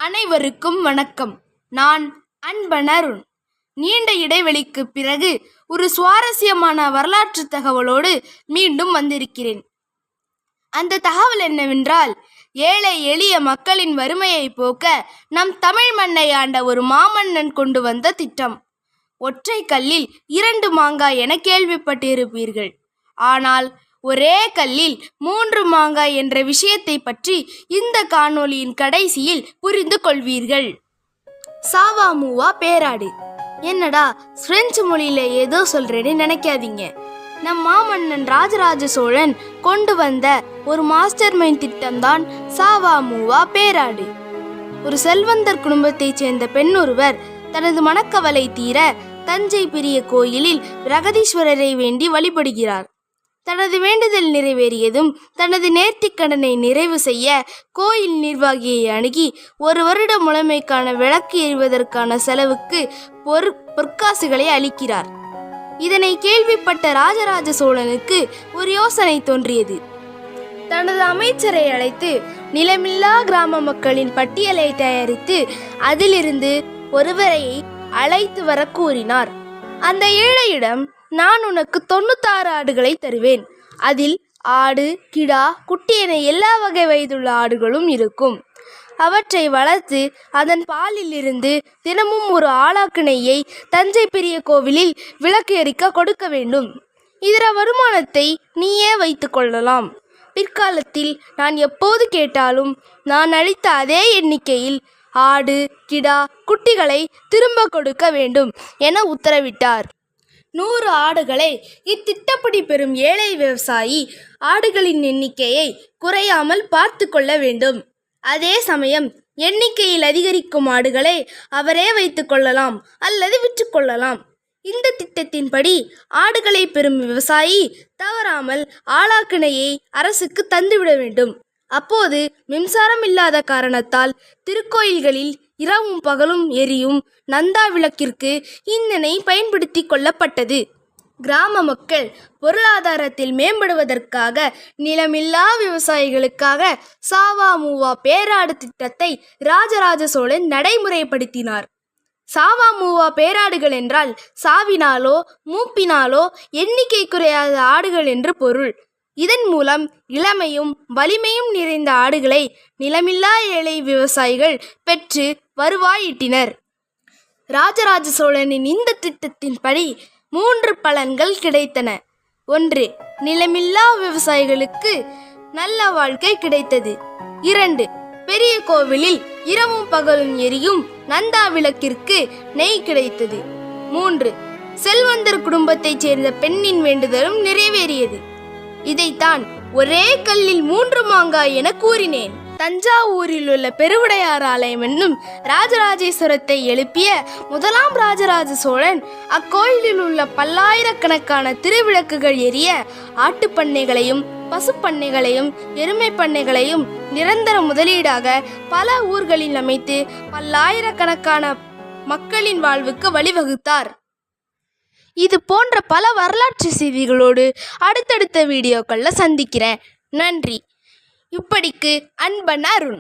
அனைவருக்கும் வணக்கம். நான் அன்பன் அருண். நீண்ட இடைவெளிக்கு பிறகு ஒரு சுவாரஸ்யமான வரலாற்று தகவலோடு மீண்டும் வந்திருக்கிறேன். அந்த தகவல் என்னவென்றால், ஏழை எளிய மக்களின் வறுமையை போக்க நம் தமிழ் மண்ணை ஆண்ட ஒரு மாமன்னன் கொண்டு வந்த திட்டம். ஒற்றை கல்லில் 2 மாங்காய் என கேள்விப்பட்டிருப்பீர்கள். ஆனால் ஒரே கல்லில் 3 மாங்காய் என்ற விஷயத்தை பற்றி இந்த காணொளியின் கடைசியில் புரிந்து கொள்வீர்கள். சாவாமூவா பேராடு. என்னடா பிரெஞ்சு மொழியில ஏதோ சொல்றேன்னு நினைக்காதீங்க. நம் மாமன்னன் ராஜராஜ சோழன் கொண்டு வந்த ஒரு மாஸ்டர் மைண்ட் திட்டம்தான் சாவாமூவா பேராடு. ஒரு செல்வந்தர் குடும்பத்தைச் சேர்ந்த பெண் ஒருவர் தனது மனக்கவலை தீர தஞ்சை பெரிய கோயிலில் பிரகதீஸ்வரரை வேண்டி வழிபடுகிறார். தனது வேண்டுதல் நிறைவேறியதும் தனது நேர்த்திக்கடனை நிறைவு செய்ய கோயில் நிர்வாகியை அணுகி 1 வருட முழுமைக்கான விளக்கு எறிவதற்கான செலவுக்கு பொற்காசுகளை அளிக்கிறார். இதனை கேள்விப்பட்ட ராஜராஜ சோழனுக்கு ஒரு யோசனை தோன்றியது. தனது அமைச்சரை அழைத்து நிலமில்லா கிராம மக்களின் பட்டியலை தயாரித்து அதிலிருந்து ஒருவரை அழைத்து வர கூறினார். அந்த ஏழையிடம், நான் உனக்கு 96 ஆடுகளை தருவேன். அதில் ஆடு, கிடா, குட்டி என எல்லா வகை வயதுள்ள ஆடுகளும் இருக்கும். அவற்றை வளர்த்து அதன் பாலில் இருந்து தினமும் ஒரு ஆளாக்கு நெய்யை தஞ்சை பெரிய கோவிலில் விளக்கு எரிக்க கொடுக்க வேண்டும். இதர வருமானத்தை நீயே வைத்து கொள்ளலாம். பிற்காலத்தில் நான் எப்போது கேட்டாலும் நான் அளித்த அதே எண்ணிக்கையில் ஆடு, கிடா, குட்டிகளை திரும்ப கொடுக்க வேண்டும் என உத்தரவிட்டார். 100 ஆடுகளை இத்திட்டப்படி பெறும் ஏழை விவசாயி ஆடுகளின் எண்ணிக்கையை குறையாமல் பார்த்து கொள்ள வேண்டும். அதே சமயம் எண்ணிக்கையில் அதிகரிக்கும் ஆடுகளை அவரே வைத்து கொள்ளலாம் அல்லது விற்றுக்கொள்ளலாம். இந்த திட்டத்தின்படி ஆடுகளை பெறும் விவசாயி தவறாமல் ஆளாக்கினையை அரசுக்கு தந்துவிட வேண்டும். அப்போது மின்சாரம் இல்லாத காரணத்தால் திருக்கோயில்களில் இரவும் பகலும் எரியும் நந்தா விளக்கிற்கு இந்த நெய் பயன்படுத்தி கொள்ளப்பட்டது. கிராம மக்கள் பொருளாதாரத்தில் மேம்படுவதற்காக நிலமில்லா விவசாயிகளுக்காக சாவாமூவா பேராடு திட்டத்தை ராஜராஜ சோழன் நடைமுறைப்படுத்தினார். சாவாமூவா பேராடுகள் என்றால் சாவினாலோ மூப்பினாலோ எண்ணிக்கை குறையாத ஆடுகள் என்று பொருள். இதன் மூலம் இளமையும் வலிமையும் நிறைந்த ஆடுகளை நிலமில்லா ஏழை விவசாயிகள் பெற்று வருவாயிட்டினர். ராஜராஜ சோழனின் இந்த திட்டத்தின்படி 3 பலன்கள் கிடைத்தன. 1. நிலமில்லா விவசாயிகளுக்கு நல்ல வாழ்க்கை கிடைத்தது. 2. பெரிய கோவிலில் இரவும் பகலும் எரியும் நந்தா விளக்கிற்கு நெய் கிடைத்தது. 3. செல்வந்தர் குடும்பத்தைச் சேர்ந்த பெண்ணின் வேண்டுதலும் நிறைவேறியது. இதைத்தான் ஒரே கல்லில் 3 மாங்காய் என கூறினேன். தஞ்சாவூரில் உள்ள பெருவுடையார் ஆலயம் என்னும் ராஜராஜேஸ்வரத்தை எழுப்பிய 1ஆம் ராஜராஜ சோழன் அக்கோயிலில் உள்ள பல்லாயிரக்கணக்கான திருவிளக்குகள் எரிய ஆட்டுப்பண்ணைகளையும் பசுப்பண்ணைகளையும் எருமை பண்ணைகளையும் நிரந்தர முதலீடாக பல ஊர்களில் அமைத்து பல்லாயிரக்கணக்கான மக்களின் வாழ்வுக்கு வழிவகுத்தார். இது போன்ற பல வரலாற்று செய்திகளோடு அடுத்தடுத்த வீடியோக்களில் சந்திக்கிறேன். நன்றி. இப்படிக்கு அன்பன் அருண்.